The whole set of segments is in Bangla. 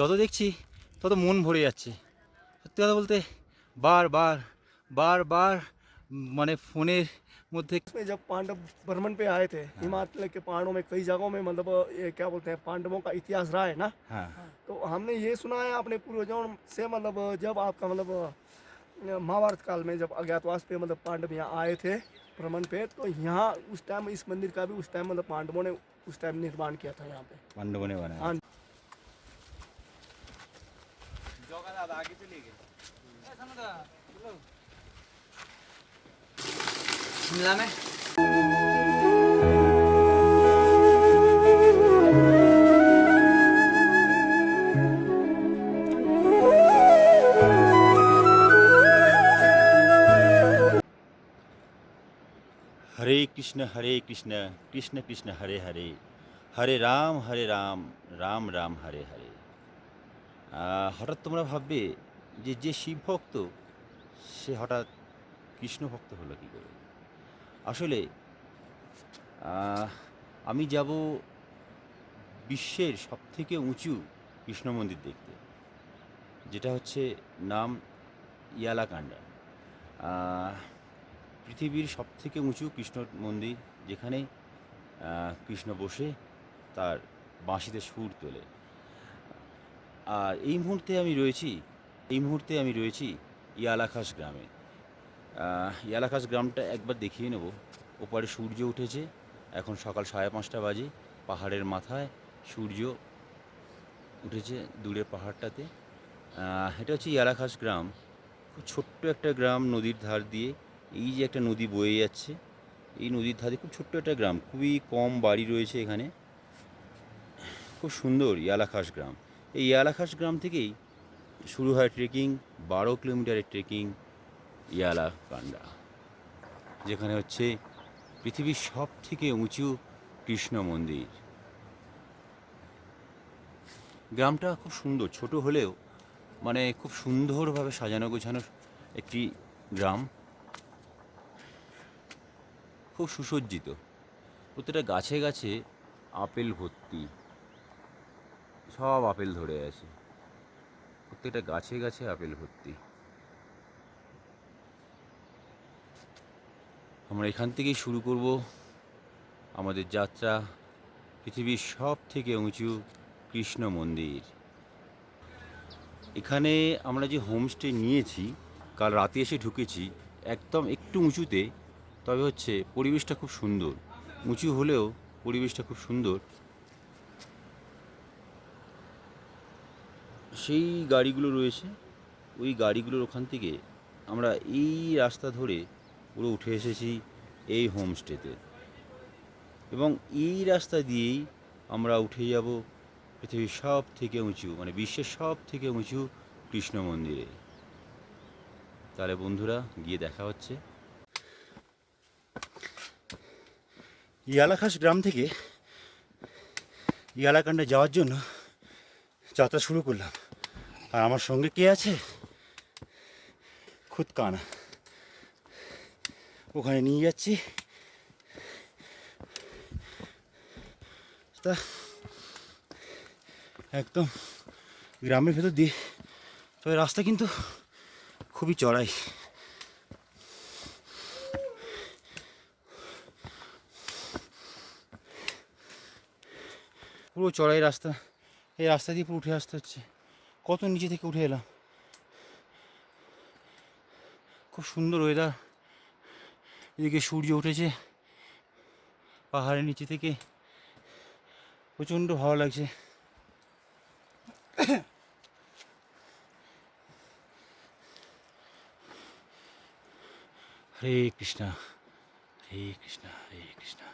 যত দেখছি তত মন ভরে যাচ্ছে। সত্যি কথা বলতে বারবার বারবার মানে ফোনের মধ্যে। इसमें जब पांडव भ्रमण पे आए थे, हिमालय के पहाड़ों में कई जगहों में मतलब ये क्या बोलते हैं, पांडवों का इतिहास रहा है ना। हाँ तो हमने ये सुना है अपने पूर्वजों से, मतलब जब आपका मतलब महाभारत काल में जब अज्ञातवास पे मतलब पांडव यहाँ आए थे भ्रमण पे, तो यहाँ उस टाइम इस मंदिर का भी उस टाइम मतलब पांडवों ने उस टाइम निर्माण किया था यहाँ पे। पांडवों ने बनाया। हाँ। आगे चलिए शिमला में हरे कृष्ण कृष्ण कृष्ण हरे हरे, हरे राम राम राम हरे हरे। হঠাৎ তোমরা ভাববে যে যে শিব ভক্ত সে হঠাৎ কৃষ্ণ ভক্ত হলো কী করে। আসলে আমি যাব বিশ্বের সবথেকে উঁচু কৃষ্ণ মন্দির দেখতে, যেটা হচ্ছে নাম ইয়ালাকান্ডা। পৃথিবীর সবথেকে উঁচু কৃষ্ণ মন্দির, যেখানে কৃষ্ণ বসে তার বাঁশিতে সুর তোলে। আর এই মুহূর্তে আমি রয়েছি ইয়ালাখাস গ্রামে। ইয়ালাখাস গ্রামটা একবার দেখিয়ে নেব। ওপারে সূর্য উঠেছে, এখন সকাল 5:30 বাজে। পাহাড়ের মাথায় সূর্য উঠেছে দূরের পাহাড়টাতে। এটা হচ্ছে ইয়ালাখাস গ্রাম। খুব ছোট্ট একটা গ্রাম, নদীর ধার দিয়ে। এই যে একটা নদী বয়ে যাচ্ছে, এই নদীর ধারে খুব ছোট্ট একটা গ্রাম, খুবই কম বাড়ি রয়েছে এখানে। খুব সুন্দর ইয়ালাখাস গ্রাম। এই ইয়ালাখাস গ্রাম থেকেই শুরু হয় ট্রেকিং, 12 কিলোমিটারের ট্রেকিং ইয়ালাকান্ডা, যেখানে হচ্ছে পৃথিবীর সব থেকে উঁচু কৃষ্ণ মন্দির। গ্রামটা খুব সুন্দর, ছোট হলেও মানে খুব সুন্দরভাবে সাজানো গোছানো একটি গ্রাম, খুব সুসজ্জিত। প্রত্যেকটা গাছে গাছে আপেল ভর্তি, সব আপেল ধরে আছে, প্রত্যেকটা গাছে গাছে আপেল ভর্তি। আমরা এখান থেকেই শুরু করব আমাদের যাত্রা পৃথিবীর সব থেকে উঁচু কৃষ্ণ মন্দির। এখানে আমরা যে হোমস্টে নিয়েছি, কাল রাতে এসে ঢুকেছি, একদম একটু উঁচুতে, তবে হচ্ছে পরিবেশটা খুব সুন্দর। উঁচু হলেও পরিবেশটা খুব সুন্দর। সেই গাড়িগুলো রয়েছে, ওই গাড়িগুলোর ওখান থেকে আমরা এই রাস্তা ধরে পুরো উঠে এসেছি এই হোমস্টেতে, এবং এই রাস্তা দিয়েই আমরা উঠে যাব পৃথিবীর সব থেকে উঁচু, মানে বিশ্বের সব থেকে উঁচু কৃষ্ণ মন্দিরে। তাহলে বন্ধুরা, গিয়ে দেখা হচ্ছে। ইয়ালাখাস গ্রাম থেকে ইয়ালাকান্ডা যাওয়ার জন্য যাত্রা শুরু করলাম। আর আমার সঙ্গে কে আছে? খুদ কানা। ওখানে নিয়ে যাচ্ছি। তা একদম গ্রামের ভেতর দিয়ে, তবে রাস্তা কিন্তু খুবই চড়াই। পুরো চড়াই রাস্তা, এই রাস্তা দিয়ে পুরো উঠে আসতে হচ্ছে। কত নিচে থেকে উঠে এলাম। খুব সুন্দর ওয়েদার, এদিকে সূর্য উঠেছে পাহাড়ের নিচে থেকে, প্রচণ্ড ভালো লাগছে। হরে কৃষ্ণা হরে কৃষ্ণা হরে কৃষ্ণা।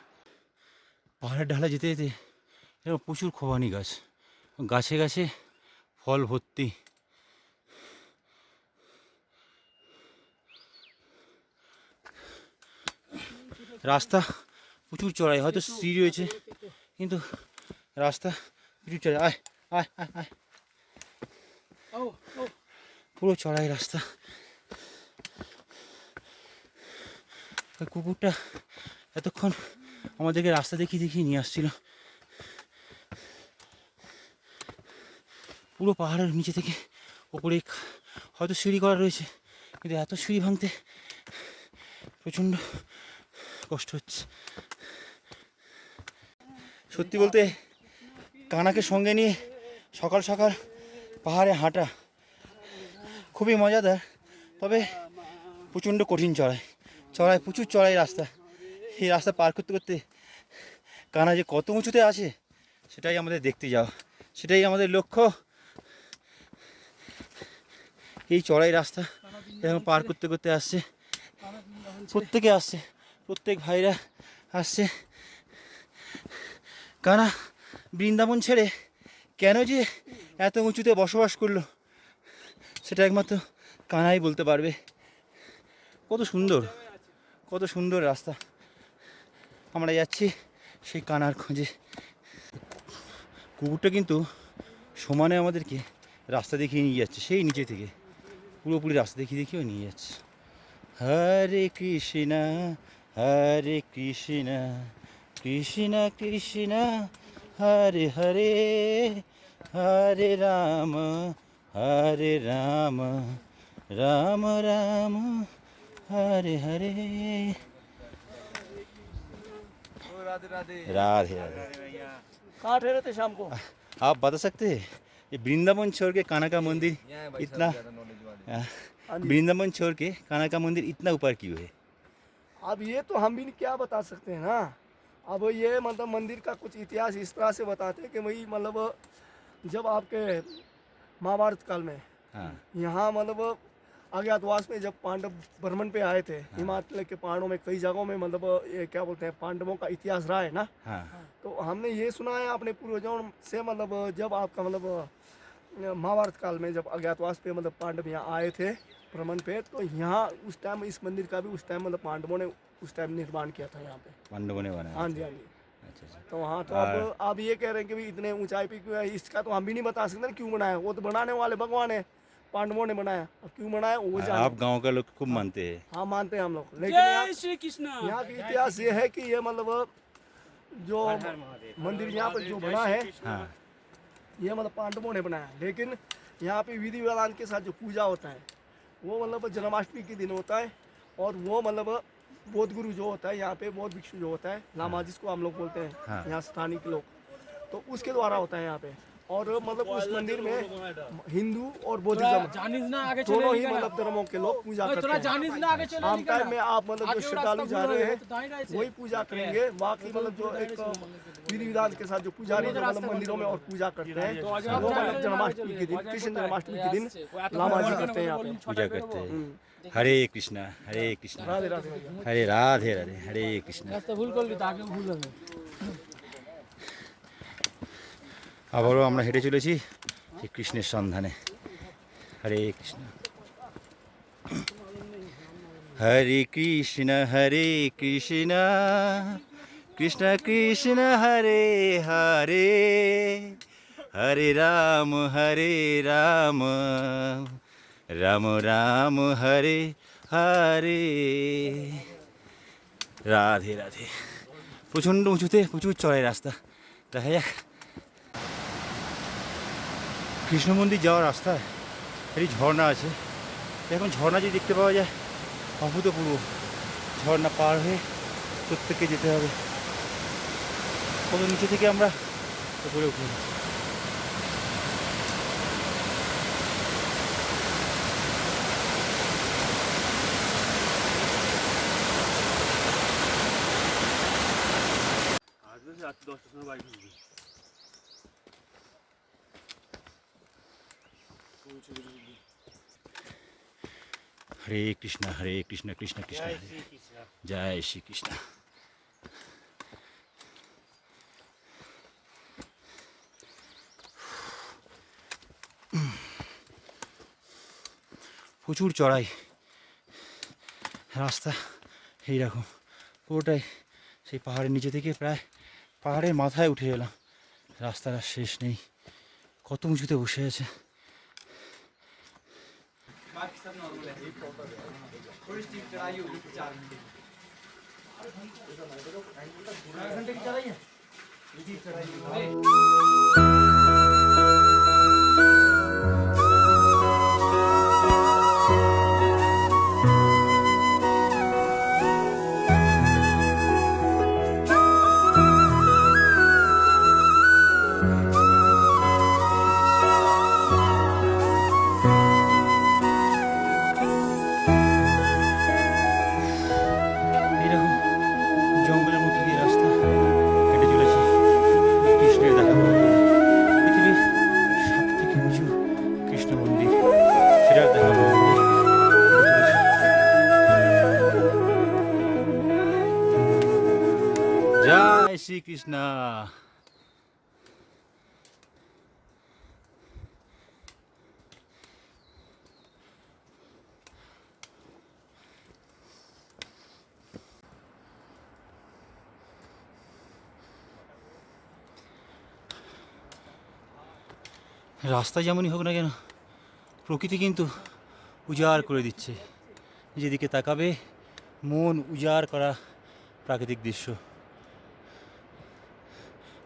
পাহাড়ের ঢালা যেতে যেতে এরকম প্রচুর খোবানি গাছ, গাছে গাছে ফল ভর্তি। রাস্তা প্রচুর চড়াই, হয়তো সিঁড়ি রয়েছে কিন্তু রাস্তা প্রচুর চড়াই। আয় আয় আয় আয়, পুরো চড়াই রাস্তা। কুকুরটা এতক্ষণ আমাদেরকে রাস্তা দেখিয়ে দেখিয়ে নিয়ে আসছিল। পুরো পাহাড়ের নিচে থেকে ওপরে হয়তো সিঁড়ি করা রয়েছে, কিন্তু এত সিঁড়ি ভাঙতে প্রচণ্ড কষ্ট হচ্ছে। সত্যি বলতে কানাকে সঙ্গে নিয়ে সকাল সকাল পাহাড়ে হাঁটা খুবই মজাদার, তবে প্রচণ্ড কঠিন চড়াই প্রচুর চড়াই রাস্তা। এই রাস্তা পার করতে করতে কানা যে কত উঁচুতে আছে সেটাই আমাদের দেখতে যাওয়া, সেটাই আমাদের লক্ষ্য। এই চড়াই রাস্তা এরকম পার করতে করতে আসছে, প্রত্যেকে আসছে, প্রত্যেক ভাইরা আসছে। কানা বৃন্দাবন ছেড়ে কেন যে এত উঁচুতে বসবাস করলো সেটা একমাত্র কানাই বলতে পারবে। কত সুন্দর, কত সুন্দর রাস্তা। আমরা যাচ্ছি সেই কানার খোঁজে। কুকুরটা কিন্তু সমানে আমাদেরকে রাস্তা দেখিয়ে নিয়ে যাচ্ছে, সেই নিচে থেকে পুরোপুরি রাস্তা দেখিয়েও নিয়ে যাচ্ছে। হরে কৃষ্ণা হরে কৃষ্ণা কৃষ্ণা কৃষ্ণা হরে হরে হরে রাম রাম রাম हरे हरे। राधे राधे। राधे राधे। कहाँ ठहरे थे शाम को? आप बता सकते हैं ये वृंदावन छोड़ के काना का मंदिर इतना, वृंदावन छोड़ के काना का मंदिर इतना ऊपर क्यों है? अब ये तो हम भी क्या बता सकते हैं ना। अब ये मतलब मंदिर का कुछ इतिहास इस तरह से बताते हैं कि वही मतलब जब आपके महाभारत काल में हाँ यहाँ मतलब अज्ञातवास में जब पांडव भ्रमण पे आए थे, हिमालय के पहाड़ों में कई जगहों में मतलब ये क्या बोलते हैं पांडवों का इतिहास रहा है ना। हाँ तो हमने ये सुना है अपने पूर्वजों से मतलब जब आपका मतलब महाभारत काल में जब अज्ञातवास पे मतलब पांडव यहाँ आए थे भ्रमण पे, तो यहाँ उस टाइम इस मंदिर का भी उस टाइम मतलब पांडवों ने उस टाइम निर्माण किया था यहाँ पे, पांडवों ने बनाया। हाँ जी हाँ जी। अच्छा अच्छा। तो हाँ तो अब आप ये कह रहे हैं कि भाई इतने ऊंचाई पे क्यों है, इसका तो हम भी नहीं बता सकते ना क्यों बनाया। वो तो बनाने वाले भगवान है, पांडवों ने बनाया, अब क्यों बनाया वो जाने। आप गांव का लोग खूब मानते हैं। हाँ मानते हैं हम लोग, लेकिन यहाँ का इतिहास ये है कि ये मतलब जो मंदिर यहाँ पर जो बना है हाँ ये मतलब पांडवों ने बनाया। लेकिन यहाँ पे विधि विधान के साथ जो पूजा होता है वो मतलब जन्माष्टमी के दिन होता है। और वो मतलब बौद्ध गुरु जो होता है यहाँ पे, बौद्ध भिक्षु जो होता है, लामा जिसको हम लोग बोलते हैं हाँ। यहाँ स्थानीय के लोग, तो उसके द्वारा होता है यहाँ पे। और मतलब उस मंदिर में हिंदू और बौद्धिज्म दोनों ही मतलब धर्मों के लोग पूजा करते हैं। शाम टाइम में आप मतलब जो श्रद्धालु जा रहे हैं वही पूजा करेंगे। बाकी मतलब जो एक विधि विधान के साथ जो पुजारी जो मतलब मंदिरों में और पूजा करते हैं वो मतलब जन्माष्टमी के दिन, कृष्ण जन्माष्टमी के दिन लामा जी करते हैं यहाँ पे पूजा करते हैं। हरे कृष्णा राधे राधे। हरे राधे राधे हरे कृष्णा। আবারও আমরা হেঁটে চলেছি সেই কৃষ্ণের সন্ধানে। হরে কৃষ্ণ হরে কৃষ্ণ কৃষ্ণ কৃষ্ণ হরে হরে হরে রাম রাম রাম হরে হরে। রাধে রাধে। প্রচণ্ড উঁচুতে প্রচুর চড়াই রাস্তা, দেখা যাক। কৃষ্ণ মন্দির যাওয়ার রাস্তায় একটি ঝর্ণা আছে, এখন ঝর্ণা যদি দেখতে পাওয়া যায় অভূতপূর্ব। ঝর্ণা পার হয়ে প্রত্যেককে যেতে হবে। কত নিচে থেকে আমরা উপরে উঠে हरे कृष्णा कृष्ण कृष्ण हरे जय श्री कृष्ण। প্রচুর চড়াই রাস্তা, এইরকম পুরোটাই সেই পাহাড়ের নিচে থেকে প্রায় পাহাড়ের মাথায় উঠে এলাম। রাস্তাটা শেষ নেই, কত উঁচুতে বসে আছে। बाकी सब नॉर्मल है, थोड़ी स्टीप चढ़ाई होगी 4 घंटे की चढ़ाई है, स्टीप चढ़ाई। শ্রীকৃষ্ণ। রাস্তা যেমনই হোক না কেন, প্রকৃতি কিন্তু উজাড় করে দিচ্ছে। যেদিকে তাকাবে মন উজাড় করা প্রাকৃতিক দৃশ্য।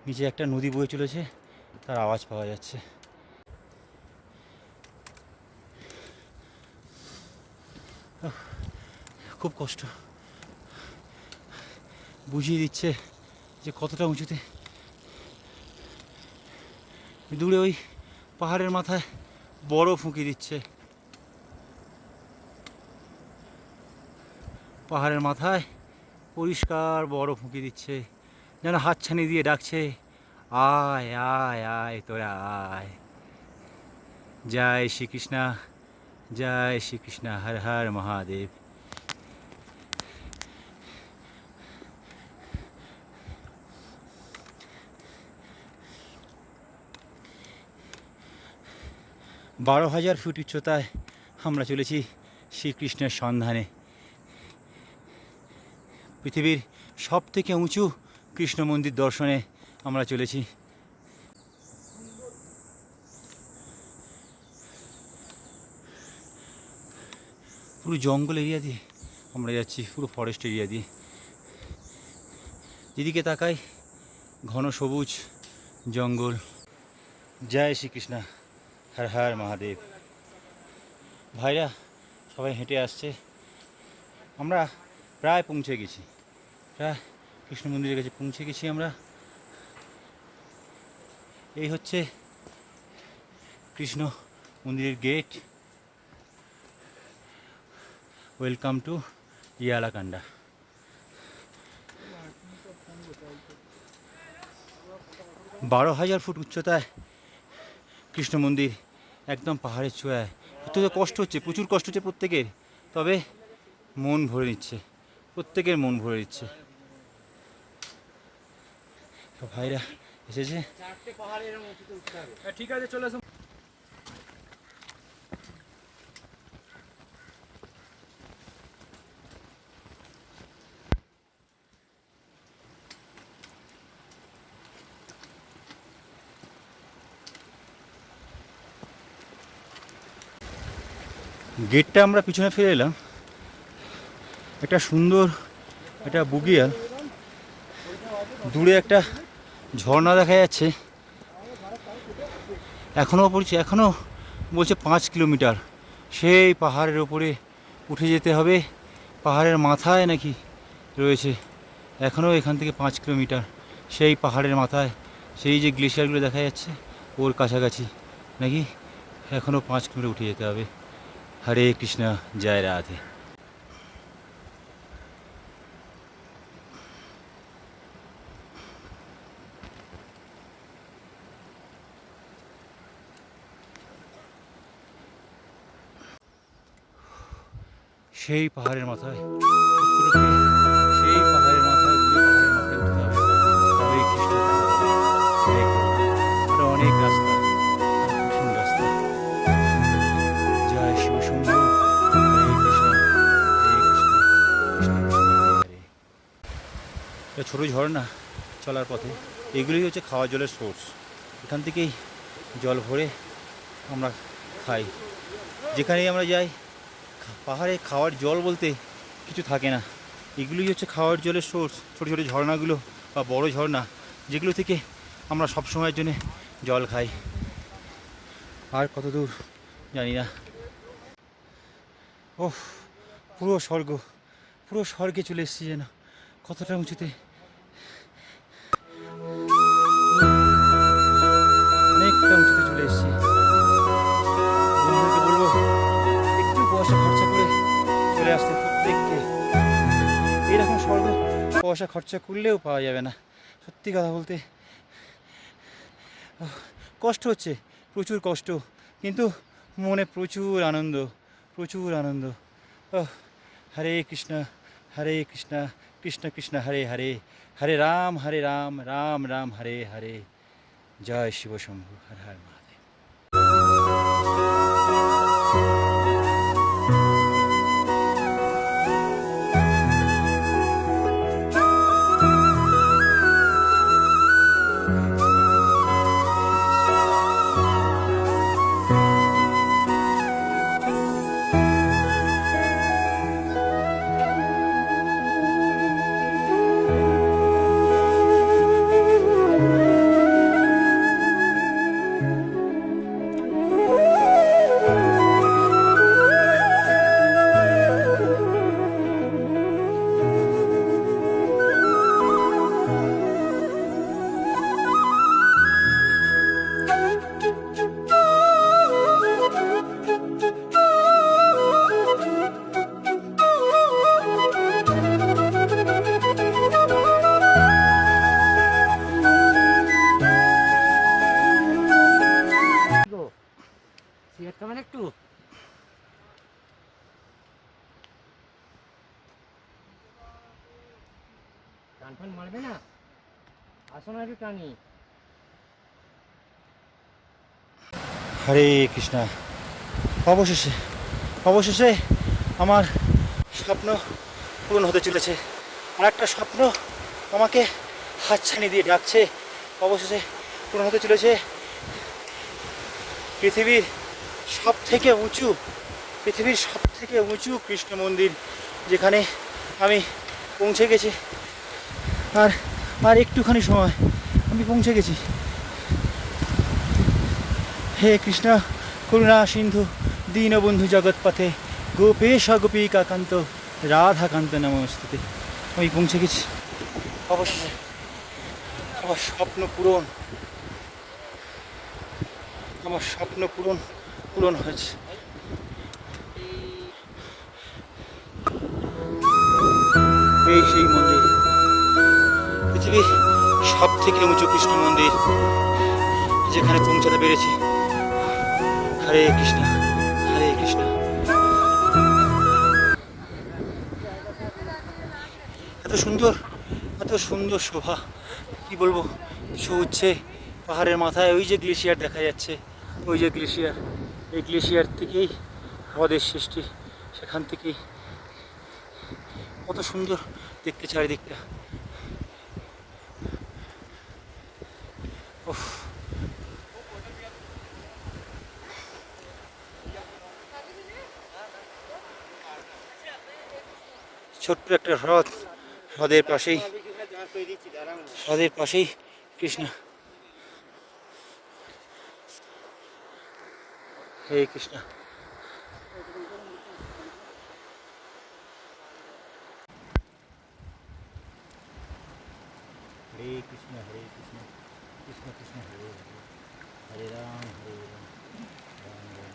নিচে একটা নদী বয়ে চলেছে, তার আওয়াজ পাওয়া যাচ্ছে। খুব কষ্ট, বুঝিয়ে দিচ্ছে যে কতটা উঁচুতে। দূরে ওই পাহাড়ের মাথায় বড় ফুঁকি দিচ্ছে, পাহাড়ের মাথায় পরিষ্কার বড় ফুঁকি দিচ্ছে, যেন হাতছানি দিয়ে ডাকছে, আয় আয় আয় তোরা আয়। জয় শ্রীকৃষ্ণ, জয় শ্রীকৃষ্ণ, হর হর মহাদেব। বারো হাজার ফুট উচ্চতায় আমরা চলেছি শ্রীকৃষ্ণের সন্ধানে। পৃথিবীর সব থেকে উঁচু কৃষ্ণ মন্দির দর্শনে আমরা চলেছি। পুরো জঙ্গল এরিয়া দিয়ে আমরা যাচ্ছি, পুরো ফরেস্ট এরিয়া দিয়ে। যেদিকে তাকাই ঘন সবুজ জঙ্গল। জয় শ্রীকৃষ্ণ, হর হর মহাদেব। ভাইরা সবাই হেঁটে আসছে, আমরা প্রায় পৌঁছে গেছি, প্রায় কৃষ্ণ মন্দিরের কাছে পৌঁছে গেছি আমরা। এই হচ্ছে কৃষ্ণ মন্দিরের গেট। Welcome to Yelahanka. বারো হাজার ফুট উচ্চতায় কৃষ্ণ মন্দির, একদম পাহাড়ের চূড়ায়। প্রত্যেকের কষ্ট হচ্ছে, প্রচুর কষ্ট হচ্ছে প্রত্যেকের, তবে মন ভরে নিচ্ছে, প্রত্যেকের মন ভরে নিচ্ছে। ভাইরা এসেছে, ঠিক আছে চলে আসুন। গেটটা আমরা পিছনে ফিরে এলাম। একটা সুন্দর একটা বুগিয়াল, দূরে একটা ঝর্ণা দেখা যাচ্ছে। এখনও বলছে 5 কিলোমিটার সেই পাহাড়ের ওপরে উঠে যেতে হবে। পাহাড়ের মাথায় নাকি রয়েছে, এখনও এখান থেকে 5 কিলোমিটার সেই পাহাড়ের মাথায়, সেই যে গ্লেশিয়ারগুলো দেখা যাচ্ছে ওর কাছাকাছি নাকি এখনও 5 কিলোমিটার উঠে যেতে হবে। হরে কৃষ্ণ, জয় রাধে। সেই পাহাড়ের মাথায় সেই পাহাড়ের মাথায় পাহাড়ের মাথায় উঠতে হবে, তবেই কৃষ্ণ দেখা যাবে। আরো অনেক রাস্তা, কঠিন রাস্তা। জয় শিব শম্ভু, হরে কৃষ্ণ, হরে কৃষ্ণ, কৃষ্ণ কৃষ্ণ হরে হরে। এটা ছোটো ঝর্ণা চলার পথে, এগুলোই হচ্ছে খাওয়া জলের সোর্স। এখান থেকেই জল ভরে আমরা খাই। যেখানেই আমরা যাই পাহাড়ে খাওয়ার জল বলতে কিছু থাকে না, এগুলোই হচ্ছে খাওয়ার জলের সোর্স। ছোটো ছোটো ঝর্ণাগুলো বা বড় ঝর্ণা, যেগুলো থেকে আমরা সব সময়ের জন্য জল খাই। আর কত দূর জানি না। ওহ, পুরো স্বর্গ, পুরো স্বর্গে চলে এসেছি যেন, কতটা উঁচুতে। অনেকটা উঁচুতে চলে এসেছি। বন্ধুদেরকে বলবো একটু পয়সা খরচা করে চলে আসতে প্রত্যেককে। এইরকম স্বর্গ পয়সা খরচা করলেও পাওয়া যাবে না, সত্যি কথা বলতে। কষ্ট হচ্ছে, প্রচুর কষ্ট, কিন্তু মনে প্রচুর আনন্দ, প্রচুর আনন্দ। হরে কৃষ্ণ, হরে কৃষ্ণ, কৃষ্ণ কৃষ্ণ হরে হরে, হরে রাম রাম রাম হরে হরে। জয় শিব শম্ভু, হর হর মহাদেব। গো সিগারেট খাবেন একটু? টান ফান মারবে না, আসো না একটু টানি। হরে কৃষ্ণ। অবশেষে অবশেষে আমার স্বপ্ন পূরণ হতে চলেছে। আর একটা স্বপ্ন আমাকে হাতছানি দিয়ে ডাকছে, অবশেষে পূরণ হতে চলেছে। পৃথিবীর সব থেকে উঁচু কৃষ্ণ মন্দির, যেখানে আমি পৌঁছে গেছি। আর আর একটুখানি সময় আমি পৌঁছে গেছি। হে কৃষ্ণ করুণা সিন্ধু দীনবন্ধু জগৎপথে গোপেশ গোপীকাকান্ত রাধাকান্ত নমস্তুতে। আমি পৌঁছে গেছি অবশ্যই। আমার স্বপ্ন পূরণ, আমার স্বপ্ন পূরণ হয়েছে। এই সেই মন্দির, পৃথিবীর সব থেকে উঁচু কৃষ্ণ মন্দির, যেখানে পৌঁছাতে পেরেছি। হরে কৃষ্ণ হরে কৃষ্ণ। এত সুন্দর শোভা, কি বলবো। উঠছে পাহাড়ের মাথায়, ওই যে গ্লেশিয়ার দেখা যাচ্ছে, ওই যে গ্লেশিয়ার, এই গ্লেশিয়ার থেকেই আমাদের সৃষ্টি। সেখান থেকেই কত সুন্দর দেখতে চারিদিকটা। উফ, ছোট্ট একটা হ্রদের পাশেই কৃষ্ণ। হে কৃষ্ণ। হরে কৃষ্ণ কৃষ্ণ কৃষ্ণ হরে হরে, হরে রাম রাম রাম।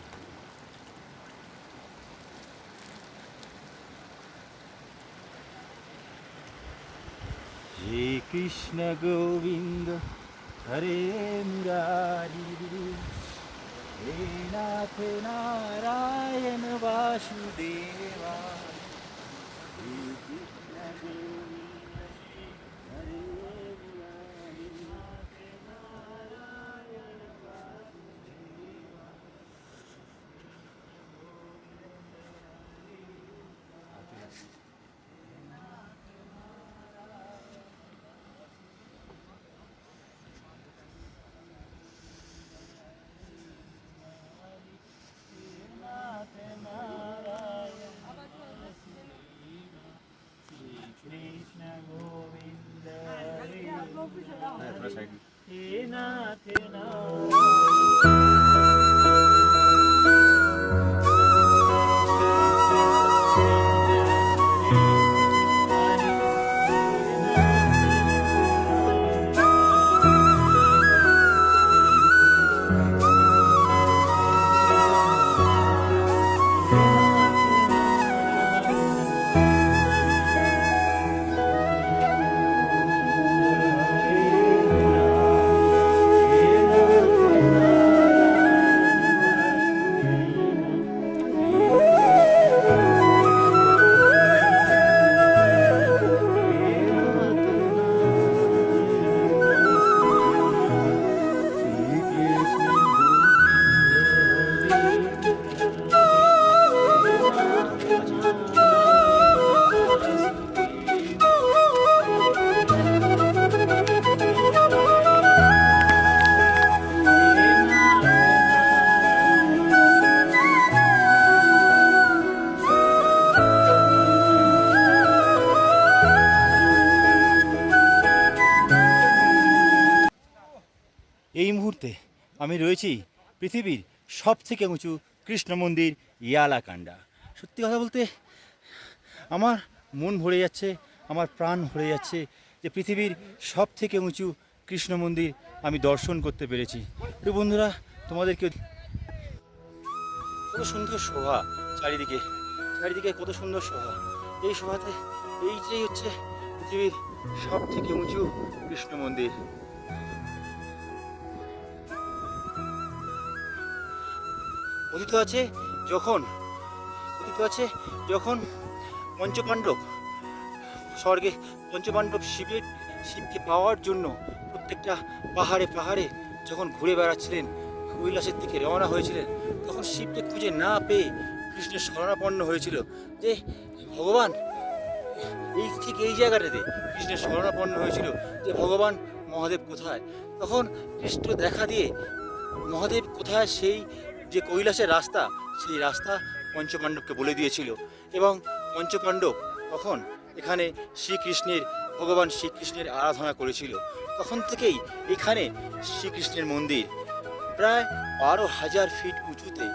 হে কৃষ্ণ গোবিন্দ হরে মুরারি, হে নাথ নারায়ণ বাসুদেবা। হে কৃষ্ণ গোবিন্দ হরে মুরারি, Krishna এই মুহূর্তে আমি রয়েছি পৃথিবীর সব থেকে উঁচু কৃষ্ণ মন্দির ইয়ালাকান্ডা। সত্যি কথা বলতে আমার মন ভরে যাচ্ছে, আমার প্রাণ ভরে যাচ্ছে যে পৃথিবীর সব থেকে উঁচু কৃষ্ণ মন্দির আমি দর্শন করতে পেরেছি। তো বন্ধুরা, তোমাদেরকে কত সুন্দর শোভা, চারিদিকে চারিদিকে কত সুন্দর শোভা। এই শোভাতে এইটাই হচ্ছে পৃথিবীর সব থেকে উঁচু কৃষ্ণ মন্দির। কথিত আছে যখন পঞ্চপাণ্ডব স্বর্গে শিবকে পাওয়ার জন্য প্রত্যেকটা পাহাড়ে পাহাড়ে যখন ঘুরে বেড়াচ্ছিলেন, কৈলাসের দিকে রওনা হয়েছিলেন, তখন শিবকে খুঁজে না পেয়ে কৃষ্ণের শরণাপন্ন হয়েছিল যে ভগবান ঠিক এই জায়গাটাতে কৃষ্ণের শরণাপন্ন হয়েছিল যে ভগবান মহাদেব কোথায়। তখন কৃষ্ণ দেখা দিয়ে মহাদেব কোথায় সেই যে কৈলাসের রাস্তা, সেই রাস্তা পঞ্চপাণ্ডবকে বলে দিয়েছিল এবং পঞ্চপাণ্ডব তখন এখানে ভগবান শ্রীকৃষ্ণের আরাধনা করেছিল। তখন থেকেই এখানে শ্রীকৃষ্ণের মন্দির প্রায় 12,000 ফিট উঁচুতে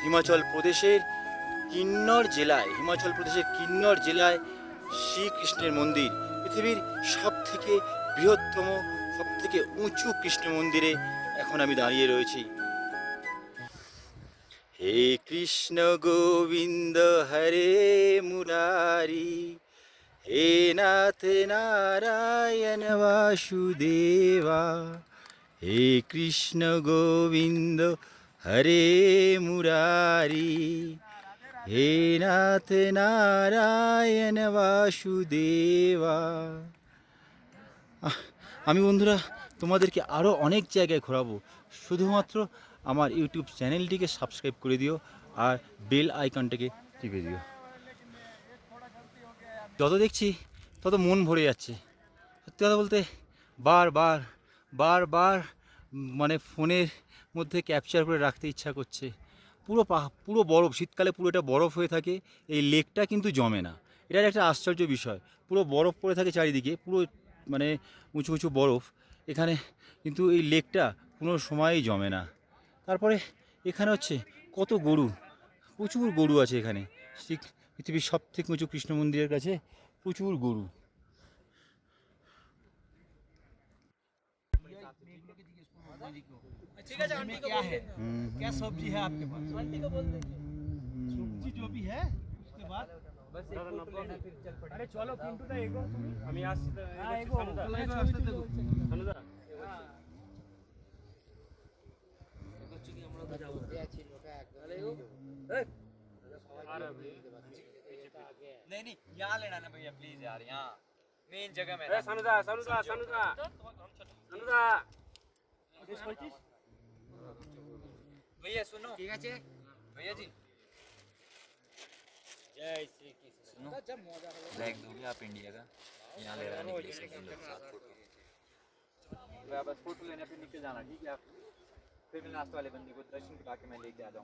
হিমাচল প্রদেশের কিন্নর জেলায় শ্রীকৃষ্ণের মন্দির। পৃথিবীর সব থেকে বৃহত্তম, সব থেকে উঁচু কৃষ্ণ মন্দিরে এখন আমি দাঁড়িয়ে রয়েছি। হে কৃষ্ণ গোবিন্দ হরে মুরারি, হে নাথ নারায়ণ বাসুদেবা, হে কৃষ্ণ গোবিন্দ হরে মুরারি, হে নাথ নারায়ণ বাসুদেবা। আমি বন্ধুরা তোমাদেরকে আরও অনেক জায়গায় ঘোরাবো, শুধুমাত্র আমার ইউটিউব চ্যানেলটিকে সাবস্ক্রাইব করে দিও আর বেল আইকনটাকে টিপে দিও। যত দেখছি তত মন ভরে যাচ্ছে। সত্যি কথা বলতে বারবার মানে ফোনের মধ্যে ক্যাপচার করে রাখতে ইচ্ছা করছে। পুরো বরফ, শীতকালে পুরো এটা বরফ হয়ে থাকে, এই লেকটা কিন্তু জমে না। এটার একটা আশ্চর্য বিষয়, পুরো বরফ পড়ে থাকে চারিদিকে, পুরো মানে উঁচু উঁচু বরফ এখানে, কিন্তু এই লেকটা কোনো সময়ই জমে না। তারপরে এখানে হচ্ছে কত গরু, প্রচুর গরু আছে এখানে। পৃথিবীর সব থেকে উঁচু কৃষ্ণ মন্দিরের কাছে প্রচুর গরু। ठीक है आंटी को बोल दे क्या सब्जी है आपके पास, आंटी को बोल दे सब्जी जो भी है उसके बाद बस एक फोटो लेना फिर चल पड़े। अरे चलो पिंटू दा एगो আমি আসছি এগো অনুদা हां হচ্ছে কি আমরা তো যাব আছি লোকে একদম अरे नहीं नहीं यहां लेना ना भैया प्लीज यार, यहां मेन जगह में। ए सनुदा भैया सुनो, ठीक है भैया जी, जय श्री कृष्ण। सुनो जब मजा बैग दोगे आप इंडिया का, यहाँ ले रहने के लिए सेकंड साथ फोटो बस फोटो लेने पे निकल जाना, ठीक है। आप फिर मैं लास्ट वाले बंदे को दर्शन करा के मैं लेके आ जाऊँ।